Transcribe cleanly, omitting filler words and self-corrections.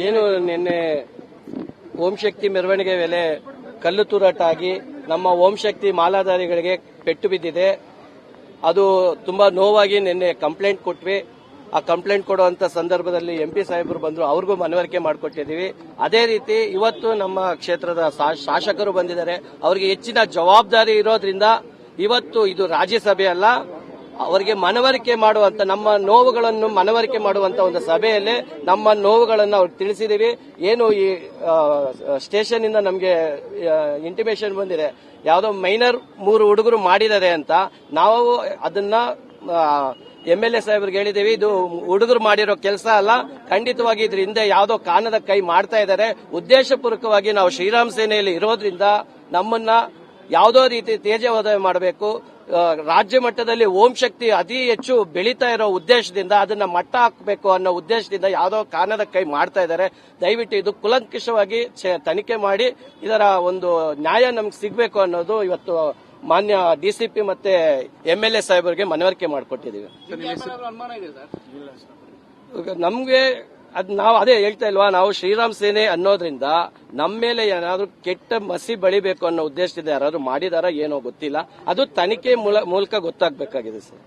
ಏನು ನಿನ್ನೆ ಓಂ ಶಕ್ತಿ ಮೆರವಣಿಗೆ ವೇಳೆ ಕಲ್ಲು ತೂರಾಟ ಆಗಿ ನಮ್ಮ ಓಂ ಶಕ್ತಿ ಮಾಲಾಧಾರಿಗಳಿಗೆ ಪೆಟ್ಟು ಬಿದ್ದಿದೆ. ಅದು ತುಂಬಾ ನೋವಾಗಿ ನಿನ್ನೆ ಕಂಪ್ಲೇಂಟ್ ಕೊಟ್ವಿ. ಆ ಕಂಪ್ಲೇಂಟ್ ಕೊಡುವಂತ ಸಂದರ್ಭದಲ್ಲಿ ಎಂಪಿ ಸಾಹೇಬರು ಬಂದ್ರು, ಅವ್ರಿಗೂ ಮನವರಿಕೆ ಮಾಡಿಕೊಟ್ಟಿದ್ದೀವಿ. ಅದೇ ರೀತಿ ಇವತ್ತು ನಮ್ಮ ಕ್ಷೇತ್ರದ ಶಾಸಕರು ಬಂದಿದ್ದಾರೆ. ಅವರಿಗೆ ಹೆಚ್ಚಿನ ಜವಾಬ್ದಾರಿ ಇರೋದ್ರಿಂದ ಇವತ್ತು ಇದು ರಾಜ್ಯಸಭೆ ಅಲ್ಲ, ಅವರಿಗೆ ಮನವರಿಕೆ ಮಾಡುವಂತ, ನಮ್ಮ ನೋವುಗಳನ್ನು ಮನವರಿಕೆ ಮಾಡುವಂತ ಒಂದು ಸಭೆಯಲ್ಲಿ ನಮ್ಮ ನೋವುಗಳನ್ನು ಅವ್ರಿಗೆ ತಿಳಿಸಿದೀವಿ. ಏನು ಈ ಸ್ಟೇಷನ್ ಇಂದ ನಮಗೆ ಇಂಟಿಮೇಷನ್ ಬಂದಿದೆ, ಯಾವುದೋ ಮೈನರ್ 3 ಹುಡುಗರು ಮಾಡಿದ್ದಾರೆ ಅಂತ. ನಾವು ಅದನ್ನ MLA ಸಾಹೇಬ್ರಿಗೆ ಹೇಳಿದೀವಿ, ಇದು ಹುಡುಗರು ಮಾಡಿರೋ ಕೆಲಸ ಅಲ್ಲ, ಖಂಡಿತವಾಗಿ ಇದ್ರ ಹಿಂದೆ ಯಾವುದೋ ಕಾನದ ಕೈ ಮಾಡ್ತಾ ಇದ್ದಾರೆ. ಉದ್ದೇಶಪೂರ್ವಕವಾಗಿ ನಾವು ಶ್ರೀರಾಮ್ ಸೇನೆಯಲ್ಲಿ ಇರೋದ್ರಿಂದ ನಮ್ಮನ್ನ ಯಾವುದೋ ರೀತಿ ತೇಜೋವಧೆ ಮಾಡಬೇಕು, ರಾಜ್ಯ ಮಟ್ಟದಲ್ಲಿ ಓಂ ಶಕ್ತಿ ಅತಿ ಹೆಚ್ಚು ಬೆಳೀತಾ ಇರೋ ಉದ್ದೇಶದಿಂದ ಅದನ್ನ ಮಟ್ಟ ಹಾಕಬೇಕು ಅನ್ನೋ ಉದ್ದೇಶದಿಂದ ಯಾವುದೋ ಕಾನದ ಕೈ ಮಾಡ್ತಾ ಇದ್ದಾರೆ. ದಯವಿಟ್ಟು ಇದು ಕುಲಂಕುಷವಾಗಿ ತನಿಖೆ ಮಾಡಿ ಇದರ ಒಂದು ನ್ಯಾಯ ನಮ್ಗೆ ಸಿಗಬೇಕು ಅನ್ನೋದು ಇವತ್ತು ಮಾನ್ಯ DCP ಮತ್ತೆ MLA ಸಾಹೇಬರಿಗೆ ಮನವರಿಕೆ ಮಾಡಿಕೊಟ್ಟಿದ್ದೀವಿ. ನಮ್ಗೆ ನಾವು ಅದೇ ಹೇಳ್ತಾ ಇಲ್ವಾ, ನಾವು ಶ್ರೀರಾಮ್ ಸೇನೆ ಅನ್ನೋದ್ರಿಂದ ನಮ್ಮ ಮೇಲೆ ಏನಾದ್ರೂ ಕೆಟ್ಟ ಮಸಿ ಬಳಿಬೇಕು ಅನ್ನೋ ಉದ್ದೇಶದಿಂದ ಯಾರಾದ್ರೂ ಮಾಡಿದಾರ ಏನೋ ಗೊತ್ತಿಲ್ಲ. ಅದು ತನಿಖೆ ಮೂಲಕ ಗೊತ್ತಾಗಬೇಕಾಗಿದೆ ಸರ್.